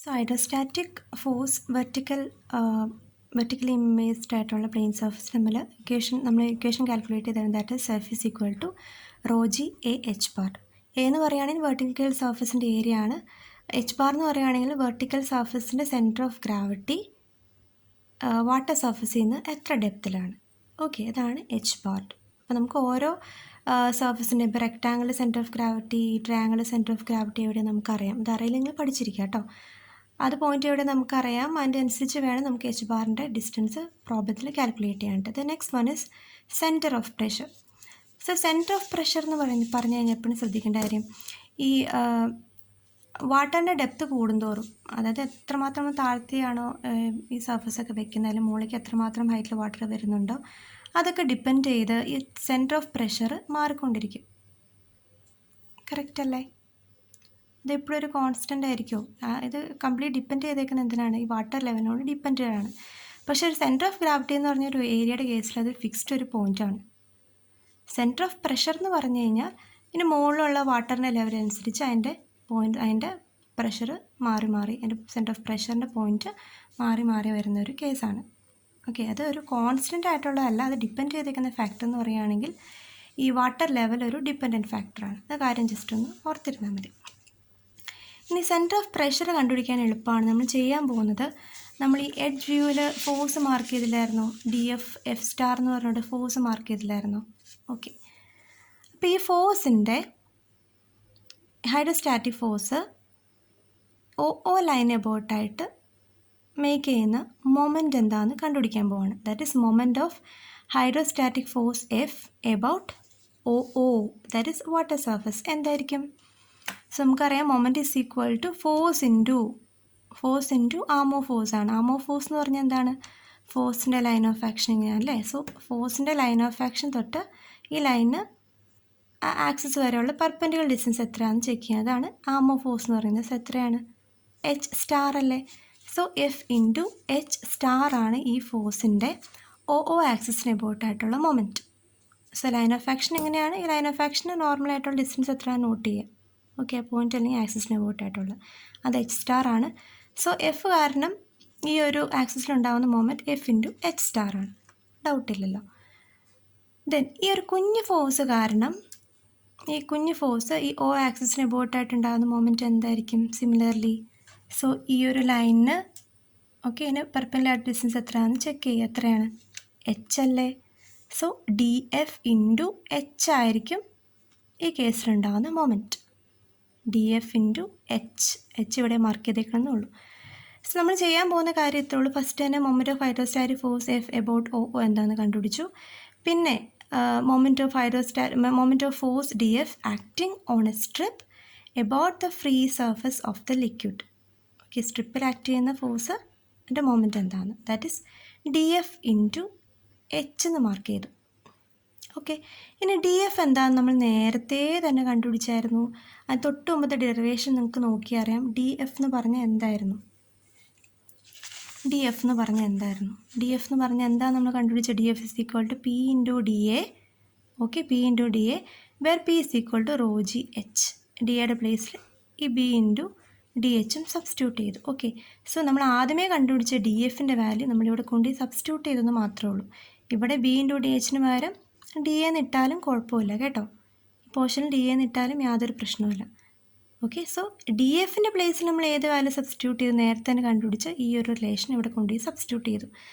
So hydrostatic force vertically immersed ആയിട്ടുള്ള plane surface നമ്മൾ equation calculate ചെയ്താൽ that is self is equal to rho G A H bar. A എന്ന് പറയുകയാണെങ്കിൽ vertical സർഫസിൻ്റെ area ആണ്. H bar എന്ന് പറയുകയാണെങ്കിൽ വെർട്ടിക്കൽ സർഫസിൻ്റെ സെൻറ്റർ ഓഫ് ഗ്രാവിറ്റി വാട്ടർ സർഫസിൽ നിന്ന് എത്ര ഡെപ്തിലാണ്. ഓക്കെ, അതാണ് എച്ച് ബാർ. അപ്പോൾ നമുക്ക് ഓരോ സർഫസിൻ്റെ ഇപ്പോൾ rectangle centre of gravity, triangle centre of gravity എവിടെ നമുക്കറിയാം. ഇത് അറിയില്ലെങ്കിൽ പഠിച്ചിരിക്കുക കേട്ടോ. അത് പോയിന്റ് എവിടെ നമുക്കറിയാം. അതിൻ്റെ അനുസരിച്ച് വേണം നമുക്ക് എച്ച് ബാറിൻ്റെ ഡിസ്റ്റൻസ് പ്രോബ്ലത്തിൽ കാൽക്കുലേറ്റ് ചെയ്യാനായിട്ട്. The next one is centre of pressure. So centre of pressure എന്ന് പറഞ്ഞു കഴിഞ്ഞാൽ എപ്പോഴും ശ്രദ്ധിക്കേണ്ട കാര്യം, ഈ വാട്ടറിൻ്റെ ഡെപ്ത് കൂടുന്തോറും, അതായത് എത്രമാത്രം താഴ്ത്തിയാണോ ഈ സർഫസൊക്കെ വെക്കുന്നത്, അല്ലെങ്കിൽ മുകളിലേക്ക് എത്രമാത്രം ഹൈറ്റിൽ വാട്ടർ വരുന്നുണ്ടോ അതൊക്കെ ഡിപ്പെൻഡ് ചെയ്ത് ഈ സെൻറ്റർ ഓഫ് പ്രഷർ മാറിക്കൊണ്ടിരിക്കും. കറക്റ്റ് അല്ലേ? ഇതെപ്പോഴും ഒരു കോൺസ്റ്റൻ്റ് ആയിരിക്കുമോ? ഇത് കംപ്ലീറ്റ് ഡിപ്പെൻഡ് ചെയ്തേക്കുന്നത് എന്തിനാണ്? ഈ വാട്ടർ ലെവലിനോട് ഡിപ്പെൻഡ് ആണ്. പക്ഷേ ഒരു സെൻറ്റർ ഓഫ് ഗ്രാവിറ്റി എന്ന് പറഞ്ഞൊരു ഏരിയയുടെ കേസിൽ അത് ഫിക്സ്ഡ് ഒരു പോയിൻ്റാണ്. സെൻറ്റർ ഓഫ് പ്രഷർ എന്ന് പറഞ്ഞു കഴിഞ്ഞാൽ ഇതിന് മുകളിലുള്ള വാട്ടറിൻ്റെ ലെവൽ അനുസരിച്ച് അതിൻ്റെ പ്രഷർ മാറി അതിൻ്റെ സെൻറ്റർ ഓഫ് പ്രഷറിൻ്റെ പോയിൻറ്റ് മാറി വരുന്ന ഒരു കേസാണ്. ഓക്കെ, അത് ഒരു കോൺസ്റ്റൻ്റ് ആയിട്ടുള്ളതല്ല, അത് ഡിപ്പെൻഡ് ചെയ്തേക്കുന്ന ഫാക്ടർ എന്ന് പറയുകയാണെങ്കിൽ ഈ വാട്ടർ ലെവൽ ഒരു ഡിപ്പെൻഡൻറ്റ് ഫാക്ടറാണ്. അത് കാര്യം ജസ്റ്റ് ഒന്ന് ഓർത്തിരുന്നാൽ മതി. ഇനി സെൻറ്റർ ഓഫ് പ്രഷർ കണ്ടുപിടിക്കാൻ എളുപ്പമാണ്. നമ്മൾ ചെയ്യാൻ പോകുന്നത്, നമ്മൾ ഈ എഡ്ജ് വ്യൂവിൽ ഫോഴ്സ് മാർക്ക് ചെയ്തില്ലായിരുന്നോ? എഫ് സ്റ്റാർ എന്ന് പറഞ്ഞിട്ട് ഫോഴ്സ് മാർക്ക് ചെയ്തില്ലായിരുന്നോ? ഓക്കെ, അപ്പോൾ ഈ ഹൈഡ്രോസ്റ്റാറ്റിക് ഫോഴ്സ് ഓ ലൈൻ എബോട്ടായിട്ട് മേക്ക് ചെയ്യുന്ന മൊമെൻ്റ് എന്താണെന്ന് കണ്ടുപിടിക്കാൻ പോവാണ്. That is moment of hydrostatic force F about O that is water surface. എന്തായിരിക്കും? സോ നമുക്കറിയാം moment is equal to force into ആമോ ഫോഴ്സ് ആണ്. ആമോ ഫോഴ്സ് എന്ന് പറഞ്ഞാൽ എന്താണ്? ഫോഴ്സിൻ്റെ ലൈൻ ഓഫ് ആക്ഷൻ ഇങ്ങനെയാണ് അല്ലേ? സോ ഫോഴ്സിൻ്റെ ലൈൻ ഓഫ് ആക്ഷൻ തൊട്ട് ഈ ലൈന് ആക്സിസ് വരെയുള്ള പെർപെൻഡിക്കുലർ ഡിസ്റ്റൻസ് എത്രയാണെന്ന് ചെക്ക് ചെയ്യുക. അതാണ് ആമോ ഫോഴ്സ് എന്ന് പറയുന്നത്. എത്രയാണ്? എച്ച് സ്റ്റാർ അല്ലേ? So F into H star ആണ് ഈ ഫോഴ്സിൻ്റെ ഓ ആക്സിസിന് എബോട്ടായിട്ടുള്ള moment. So line of action എങ്ങനെയാണ്? ഈ ലൈൻ ഓഫ് ആക്ഷന് നോർമലായിട്ടുള്ള ഡിസ്റ്റൻസ് എത്രയാണ് നോട്ട് ചെയ്യുക. ഓക്കെ, പോയിൻ്റ് അല്ലെങ്കിൽ ആക്സിസിന് എബോട്ടായിട്ടുള്ളത് അത് എച്ച് സ്റ്റാർ ആണ്. സോ എഫ് കാരണം ഈ ഒരു ആക്സിസിലുണ്ടാകുന്ന moment F into H star ആണ്. ഡൗട്ടില്ലല്ലോ. ദെൻ ഈ ഒരു കുഞ്ഞ് ഫോഴ്സ് കാരണം ഈ ഓ ആക്സിസിന് എബോട്ടായിട്ടുണ്ടാകുന്ന മൊമെൻറ്റ് എന്തായിരിക്കും? സിമിലർലി സോ ഈ ഒരു ലൈനിന് ഓക്കെ ഇതിന് പെർപെൻഡിക്കുലർ ഡിസ്റ്റൻസ് എത്രയാണെന്ന് ചെക്ക് ചെയ്യുക. എത്രയാണ്? എച്ച് അല്ലേ? So D F into H ആയിരിക്കും ഈ കേസിലുണ്ടാകുന്ന moment. D F into H ഇവിടെ മാർക്ക് ചെയ്തേക്കണമെന്നേ ഉള്ളൂ. സോ നമ്മൾ ചെയ്യാൻ പോകുന്ന കാര്യം ഇത്രേ ഉള്ളൂ. ഫസ്റ്റ് തന്നെ moment of hydrostatic force F about O എന്താണെന്ന് കണ്ടുപിടിച്ചു. പിന്നെ moment of force D F acting on a strip about the free surface of the liquid. Okay, സ്ട്രിപ്പിൽ ആക്ട് ചെയ്യുന്ന ഫോഴ്സ് എൻ്റെ മൊമെൻറ്റ് എന്താണ്? That is D F into H എന്ന് mark ചെയ്തു. Okay, ഇനി ഡി എഫ് എന്താണെന്ന് നമ്മൾ നേരത്തെ തന്നെ കണ്ടുപിടിച്ചായിരുന്നു. അത് തൊട്ട് മുമ്പത്തെ ഡെറിവേഷൻ നിങ്ങൾക്ക് നോക്കിയാൽ അറിയാം. ഡി എഫ് എന്ന് പറഞ്ഞാൽ എന്തായിരുന്നു? ഡി എഫ് എന്ന് പറഞ്ഞാൽ എന്താ നമ്മൾ കണ്ടുപിടിച്ച? D F is equal to P into D A. Okay, P into D A where P is equal to rho G H. D എയുടെ പ്ലേസിൽ ഈ ബി ഇൻറ്റു ഡി എച്ചും സബ്സ്റ്റിറ്റ്യൂട്ട് ചെയ്തു. ഓക്കെ, സോ നമ്മൾ ആദ്യമേ കണ്ടുപിടിച്ച ഡി എഫിൻ്റെ വാല്യൂ നമ്മളിവിടെ കൊണ്ട് സബ്സ്റ്റിറ്റ്യൂട്ട് ചെയ്തെന്ന് മാത്രമേ ഉള്ളൂ. ഇവിടെ ബി ഇൻറ്റു ഡി എച്ചിന് പകരം ഡി എ നിട്ടാലും കുഴപ്പമില്ല കേട്ടോ. ഈ പോർഷനിൽ ഡി എ നിട്ടാലും യാതൊരു പ്രശ്നവുമില്ല. ഓക്കെ, സോ ഡി എഫിൻ്റെ പ്ലേസിൽ നമ്മൾ ഏത് വാല്യൂ സബ്സ്റ്റിറ്റ്യൂട്ട് ചെയ്ത് നേരത്തെ തന്നെ കണ്ടുപിടിച്ച് ഈ ഒരു റിലേഷൻ ഇവിടെ കൊണ്ടുപോയി സബ്സ്റ്റിറ്റ്യൂട്ട് ചെയ്തു.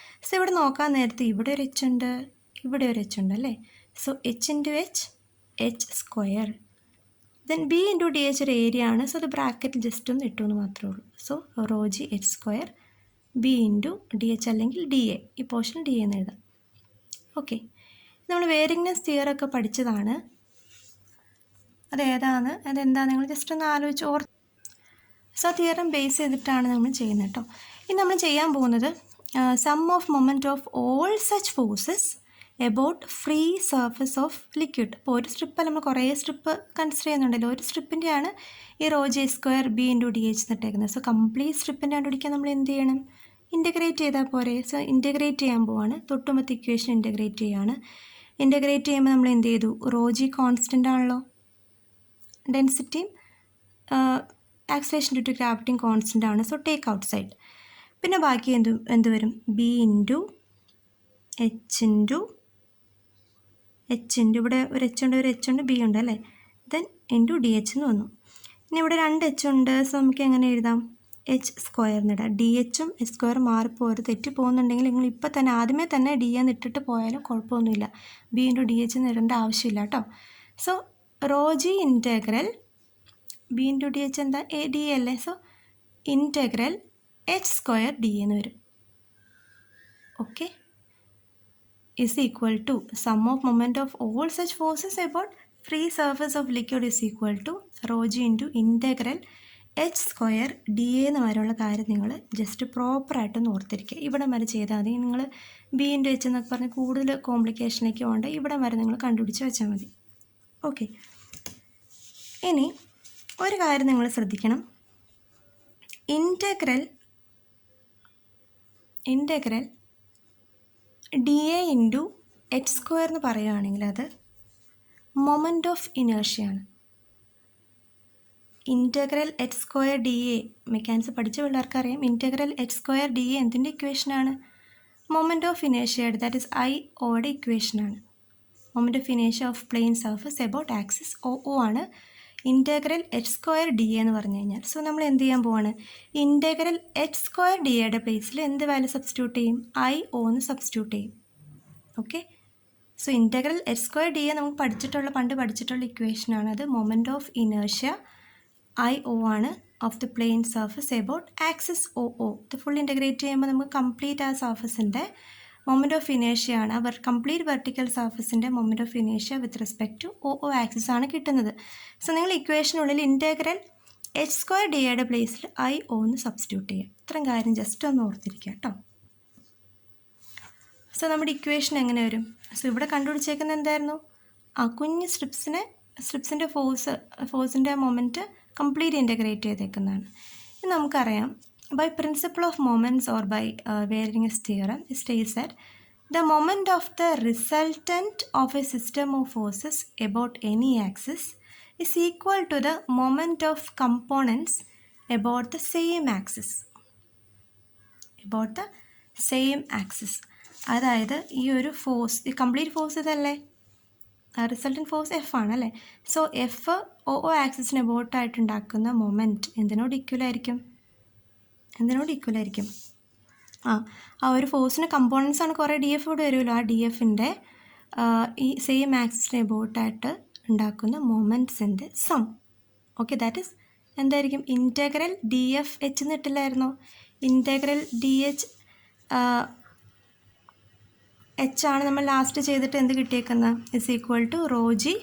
സോ ഇവിടെ നോക്കാൻ നേരത്തെ ഇവിടെ ഒരു എച്ച് ഉണ്ട്, ഇവിടെ ഒരു എച്ച് ഉണ്ട് അല്ലേ? So H into H square. Then B into D H ഒരു ഏരിയ ആണ്. സോ അത് ബ്രാക്കറ്റിൽ ജസ്റ്റ് ഒന്ന് ഇട്ടു എന്ന് മാത്രമേ ഉള്ളൂ. So rho G H square B into D H അല്ലെങ്കിൽ ഡി എ. ഈ പോർഷൻ ഡി എന്ന് എഴുതാം. ഓക്കെ, നമ്മൾ വേരിങ്നെസ് തിയറൊക്കെ പഠിച്ചതാണ്. അതെന്താ നിങ്ങൾ ജസ്റ്റ് ഒന്ന് ആലോചിച്ച് സോ തിയറം ബേസ് ചെയ്തിട്ടാണ് നമ്മൾ ചെയ്യുന്നത് കേട്ടോ. ഇനി നമ്മൾ ചെയ്യാൻ പോകുന്നത് sum of moment of all such forces about free surface of liquid. അപ്പോൾ ഒരു സ്ട്രിപ്പ് നമ്മൾ കുറേ സ്ട്രിപ്പ് കൺസിഡർ ചെയ്യുന്നുണ്ടല്ലോ. ഒരു സ്ട്രിപ്പിൻ്റെയാണ് ഈ rho J square B into D H എന്നിട്ടേക്കുന്നത്. സോ കംപ്ലീറ്റ് സ്ട്രിപ്പിൻ്റെ കണ്ടുപിടിക്കാൻ നമ്മൾ എന്ത് ചെയ്യണം? ഇൻ്റഗ്രേറ്റ് ചെയ്താൽ പോരെ. സോ ഇൻ്റഗ്രേറ്റ് ചെയ്യാൻ പോവാണ്. തൊട്ടുമ്പത്തെ ഇക്വേഷൻ ഇൻ്റഗ്രേറ്റ് ചെയ്യുകയാണ്. ഇൻ്റഗ്രേറ്റ് ചെയ്യുമ്പോൾ നമ്മൾ എന്ത് ചെയ്തു? റോ ജി കോൺസ്റ്റൻ്റ് ആണല്ലോ, ഡെൻസിറ്റിയും ആക്സിലേഷൻ ഡ്യൂ ടു ഗ്രാവിറ്റിംഗ് കോൺസ്റ്റൻ്റ് ആണ്. So take out side. പിന്നെ ബാക്കി എന്ത് വരും? ബി ഇൻറ്റു എച്ച് ഇൻറ്റു ഇവിടെ ഒരു എച്ച് ഉണ്ട് ബി ഉണ്ട് അല്ലേ, ദെൻ ഇൻറ്റു ഡി എച്ച് എന്ന് വന്നു. ഇനി ഇവിടെ 2 എച്ച് ഉണ്ട്. സോ നമുക്ക് എങ്ങനെ എഴുതാം? എച്ച് സ്ക്വയർ എന്നിടാം. ഡി എച്ചും എച്ച് സ്ക്വയർ മാറിപ്പോയത് തെറ്റി പോകുന്നുണ്ടെങ്കിൽ നിങ്ങൾ ഇപ്പോൾ തന്നെ ആദ്യമേ തന്നെ ഡി എന്ന് ഇട്ടിട്ട് പോയാലും കുഴപ്പമൊന്നുമില്ല. ബി ഇൻറ്റു ഡി എച്ച് എന്ന് ഇടേണ്ട ആവശ്യമില്ല കേട്ടോ. So rho G integral B into D H എന്താ? എ ഡി അല്ലേ. So integral H square D എന്ന് വരും. Okay, is equal to sum of moment of all such forces about free surface of liquid is equal to rho g into integral H square D A എന്ന് വരെയുള്ള കാര്യം നിങ്ങൾ just പ്രോപ്പറായിട്ടൊന്ന് ഓർത്തിരിക്കുക. ഇവിടെ വരെ ചെയ്താൽ മതി. നിങ്ങൾ ബി ഇൻറ്റു എച്ച് എന്നൊക്കെ പറഞ്ഞ് കൂടുതൽ കോംപ്ലിക്കേഷനിലേക്ക് പോകേണ്ട, ഇവിടെ വരെ നിങ്ങൾ കണ്ടുപിടിച്ച് വെച്ചാൽ മതി. ഓക്കെ, ഇനി ഒരു കാര്യം നിങ്ങൾ ശ്രദ്ധിക്കണം. Integral D A into H square എന്ന് പറയുകയാണെങ്കിൽ അത് മൊമെൻ്റ് ഓഫ് ഇനേർഷ്യയാണ്. Integral H square D A mechanics പഠിച്ച പിള്ളേർക്കറിയാം. Integral H square D A എന്തിൻ്റെ ഇക്വേഷനാണ്? മൊമെൻ്റ് ഓഫ് ഇനേർഷ്യയുടെ, ദാറ്റ് ഇസ് ഐ ഒയുടെ ഇക്വേഷനാണ്. Moment of inertia of plane surface about axis O ആണ് integral H square D A എന്ന് പറഞ്ഞു കഴിഞ്ഞാൽ. സോ നമ്മൾ എന്ത് ചെയ്യാൻ പോവാണ്? ഇൻറ്റഗ്രൽ എച്ച് സ്ക്വയർ ഡി എയുടെ പ്ലേസിൽ എന്ത് വാല്യൂ സബ്സ്റ്റിറ്റ്യൂട്ട് ചെയ്യും? ഐ ഒ എന്ന് സബ്സ്റ്റിറ്റ്യൂട്ട് ചെയ്യും. Okay, so integral H square D A നമുക്ക് പണ്ട് പഠിച്ചിട്ടുള്ള ഇക്വേഷനാണ്. അത് moment of inertia I O ആണ് of the plane surface about axis O O. ഇത് ഫുൾ ഇൻറ്റഗ്രേറ്റ് ചെയ്യുമ്പോൾ നമുക്ക് കംപ്ലീറ്റ് ആ സർഫസിൻ്റെ മൊമെൻ്റ് ഓഫ് ഇനേർഷ്യ ആണ്, അവർ കംപ്ലീറ്റ് വെർട്ടിക്കൽ സർഫസിൻ്റെ moment of inertia with respect to O O axis ആണ് കിട്ടുന്നത്. സോ നിങ്ങൾ ഇക്വേഷനുള്ളിൽ ഇൻറ്റഗ്രൽ എച്ച് സ്ക്വയർ ഡി എയുടെ പ്ലേസിൽ ഐ ഒ എന്ന് സബ്സ്റ്റിറ്റ്യൂട്ട് ചെയ്യുക. ഇത്രയും കാര്യം ജസ്റ്റ് ഒന്ന് ഓർത്തിരിക്കുക കേട്ടോ. സോ നമ്മുടെ ഇക്വേഷൻ എങ്ങനെ വരും? സോ ഇവിടെ കണ്ടുപിടിച്ചേക്കുന്നത് എന്തായിരുന്നു? കുഞ്ഞ് സ്ട്രിപ്സിൻ്റെ ഫോഴ്സിൻ്റെ മൊമെൻറ്റ് കംപ്ലീറ്റ് ഇൻറ്റഗ്രേറ്റ് ചെയ്തേക്കുന്നതാണ്. ഇത് നമുക്കറിയാം. By principle of moments or by Bering's theorem, it states that the moment of the resultant of a system of forces about any axis is equal to the moment of components about the same axis. അതായത് ഈ ഒരു force, ഈ complete force ഇതല്ലേ, resultant force F ആണല്ലേ. So F O O ആക്സിസിന് എബോട്ടായിട്ട് ഉണ്ടാക്കുന്ന moment എന്തിനോട് ഈക്വലായിരിക്കും? ആ ഒരു ഫോഴ്സിന് കമ്പോണൻസ് ആണ് കുറേ ഡി എഫ് ഇവിടെ വരുമല്ലോ. ആ ഡി എഫിൻ്റെ ഈ സെയിം ആക്സിസിന് എബോട്ടായിട്ട് ഉണ്ടാക്കുന്ന മൊമെൻറ്റ്സിൻ്റെ സം. ഓക്കെ, ദാറ്റ് ഈസ് എന്തായിരിക്കും? ഇൻറ്റഗ്രൽ ഡി എഫ് എച്ച് എന്ന് ഇട്ടില്ലായിരുന്നോ? ഇൻറ്റഗ്രൽ ഡി എച്ച് ആണ് നമ്മൾ ലാസ്റ്റ് ചെയ്തിട്ട് എന്ത് കിട്ടിയേക്കുന്നത്? Is equal to rho G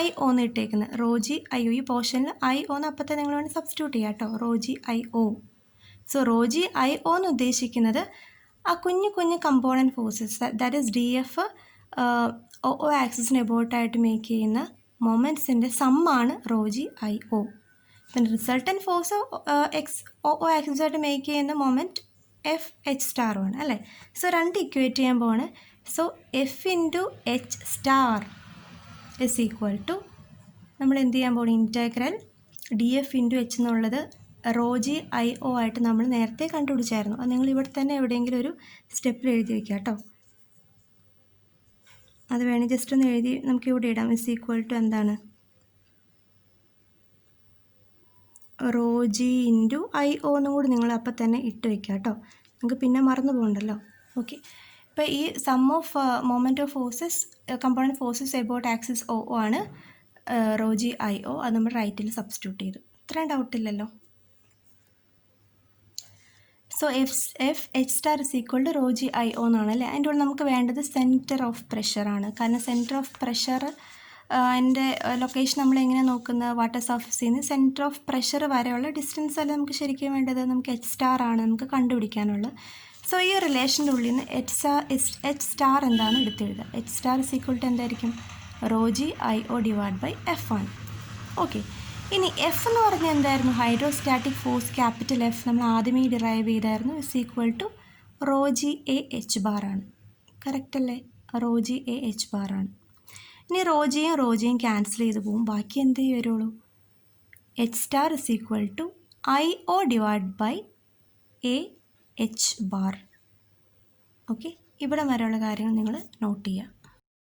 I O എന്ന് ഇട്ടേക്കുന്നത്. റോ ജി ഐ ഒ, ഈ പോർഷനിൽ ഐ ഒ എന്ന് അപ്പത്തെ നിങ്ങൾ വേണ്ടി സബ്സ്റ്റിറ്റ്യൂട്ട് ചെയ്യാം കേട്ടോ. Rho G I O. So rho G I O എന്ന് ഉദ്ദേശിക്കുന്നത് ആ കുഞ്ഞു component forces, that is D F O O ആക്സിസിന് എബോട്ടായിട്ട് മേക്ക് ചെയ്യുന്ന മൊമെൻറ്റ്സിൻ്റെ സമ്മാണ് റോ ജി ഐ ഒ. പിന്നെ resultant force X O O ആക്സിസായിട്ട് മേക്ക് ചെയ്യുന്ന മൊമെൻറ്റ് എഫ് എച്ച് സ്റ്റാറുമാണ് അല്ലേ. സോ രണ്ട് ഇക്വേറ്റ് ചെയ്യാൻ പോവാണ്. So F into H star is equal to നമ്മൾ എന്ത് ചെയ്യാൻ പോകണം? Integral D F into H എന്നുള്ളത് റോ ജി ഐ ഒ ആയിട്ട് നമ്മൾ നേരത്തെ കണ്ടുപിടിച്ചായിരുന്നു. അത് നിങ്ങൾ ഇവിടെ തന്നെ എവിടെയെങ്കിലും ഒരു സ്റ്റെപ്പിൽ എഴുതി വയ്ക്കുക കേട്ടോ. അത് വേണേൽ ജസ്റ്റ് ഒന്ന് എഴുതി നമുക്ക് ഇവിടെ ഇടാം. ഇസ് ഈക്വൽ ടു എന്താണ്? Raw G into I O എന്നും കൂടി നിങ്ങൾ അപ്പം തന്നെ ഇട്ട് വയ്ക്കുക കേട്ടോ. നിങ്ങൾക്ക് പിന്നെ മറന്നു പോകണ്ടല്ലോ. ഓക്കെ, ഇപ്പോൾ ഈ sum of moment of forces component forces about axis O O ആണ് റോ ജി ഐ ഒ. അത് നമ്മൾ റൈറ്റിൽ സബ്സ്റ്റിറ്റ്യൂട്ട് ചെയ്തു. ഇത്രയും ഡൗട്ടില്ലല്ലോ. So F H star is equal to rho G I O എന്നാണ് അല്ലേ. അതിൻ്റെ കൂടെ നമുക്ക് വേണ്ടത് സെൻറ്റർ ഓഫ് പ്രഷറാണ്. കാരണം സെൻറ്റർ ഓഫ് പ്രഷർ അതിൻ്റെ ലൊക്കേഷൻ നമ്മളെങ്ങനെ നോക്കുന്നത്? വാട്ടർ സർഫസിൽ നിന്ന് സെൻറ്റർ ഓഫ് പ്രഷർ വരെയുള്ള ഡിസ്റ്റൻസ് അല്ല നമുക്ക് ശരിക്കും വേണ്ടത്. നമുക്ക് എച്ച് സ്റ്റാർ ആണ് നമുക്ക് കണ്ടുപിടിക്കാനുള്ളത്. സോ ഈ റിലേഷൻ്റെ ഉള്ളിൽ നിന്ന് എച്ച് സ്റ്റാർ എന്താണ് എടുത്തെഴുതുക? H star is equal to എന്തായിരിക്കും? Rho G I O divide by F ആണ്. ഓക്കെ, ഇനി എഫ് എന്ന് പറഞ്ഞാൽ എന്തായിരുന്നു? ഹൈഡ്രോസ്റ്റാറ്റിക് ഫോഴ്സ് ക്യാപിറ്റൽ എഫ് നമ്മൾ ആദ്യമേ ഡിറൈവ് ചെയ്തായിരുന്നു. Is equal to rho G A H bar ആണ്. കറക്റ്റ് അല്ലേ? Rho G A H bar ആണ്. ഇനി റോ ജിയും ക്യാൻസൽ ചെയ്ത് പോകും. ബാക്കി എന്തേ വരുള്ളൂ? H star is equal to IO divide by AH bar. Okay, ഇവിടെ വരെയുള്ള കാര്യങ്ങൾ നിങ്ങൾ നോട്ട് ചെയ്യുക.